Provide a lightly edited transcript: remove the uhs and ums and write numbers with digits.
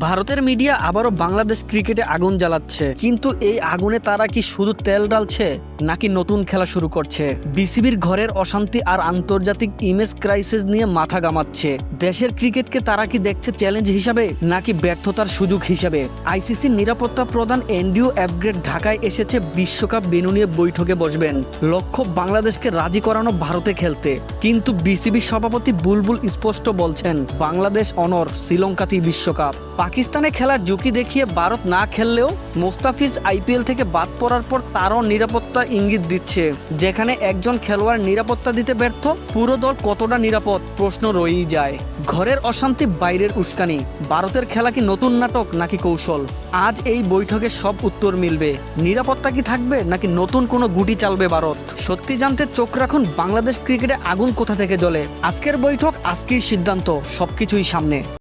ভারতের মিডিয়া আবারও বাংলাদেশ ক্রিকেটে আগুন জ্বালাচ্ছে, কিন্তু এই আগুনে তারা কি শুধু তেল ঢালছে নাকি নতুন খেলা শুরু করছে? বিসিবির ঘরের অশান্তি আর আন্তর্জাতিক ইমেজ ক্রাইসিস নিয়ে মাথা ঘামাচ্ছে। দেশের ক্রিকেটকে তারা কি দেখছে চ্যালেঞ্জ হিসাবে নাকি ব্যর্থতার সুযোগ হিসাবে? আইসিসির নিরাপত্তা প্রধান এন্ড্রিউ অ্যাপগ্রেড ঢাকায় এসেছে বিশ্বকাপ ভেন্যু নিয়ে বৈঠকে বসবেন। লক্ষ্য বাংলাদেশকে রাজি করানো ভারতে খেলতে, কিন্তু বিসিবি সভাপতি বুলবুল স্পষ্ট বলছেন বাংলাদেশ অনর, শ্রীলঙ্কাতেই বিশ্বকাপ। পাকিস্তানে খেলার ঝুঁকি দেখিয়ে ভারত না খেললেও মোস্তাফিজ আইপিএল থেকে বাদ পড়ার পর তারও নিরাপত্তা ইঙ্গিত দিচ্ছে। যেখানে একজন খেলোয়াড় নিরাপত্তা দিতে ব্যর্থ, পুরো দল কতটা নিরাপদ প্রশ্ন রয়েই যায়। ঘরের অশান্তি, বাইরের উস্কানি, ভারতের খেলা কি নতুন নাটক নাকি কৌশল? আজ এই বৈঠকে সব উত্তর মিলবে। নিরাপত্তা কি থাকবে নাকি নতুন কোনো গুটি চালবে ভারত? সত্যি জানতে চোখ রাখুন বাংলাদেশ ক্রিকেটে আগুন কোথা থেকে জ্বলে। আজকের বৈঠক, আজকের সিদ্ধান্ত, সবকিছুই সামনে।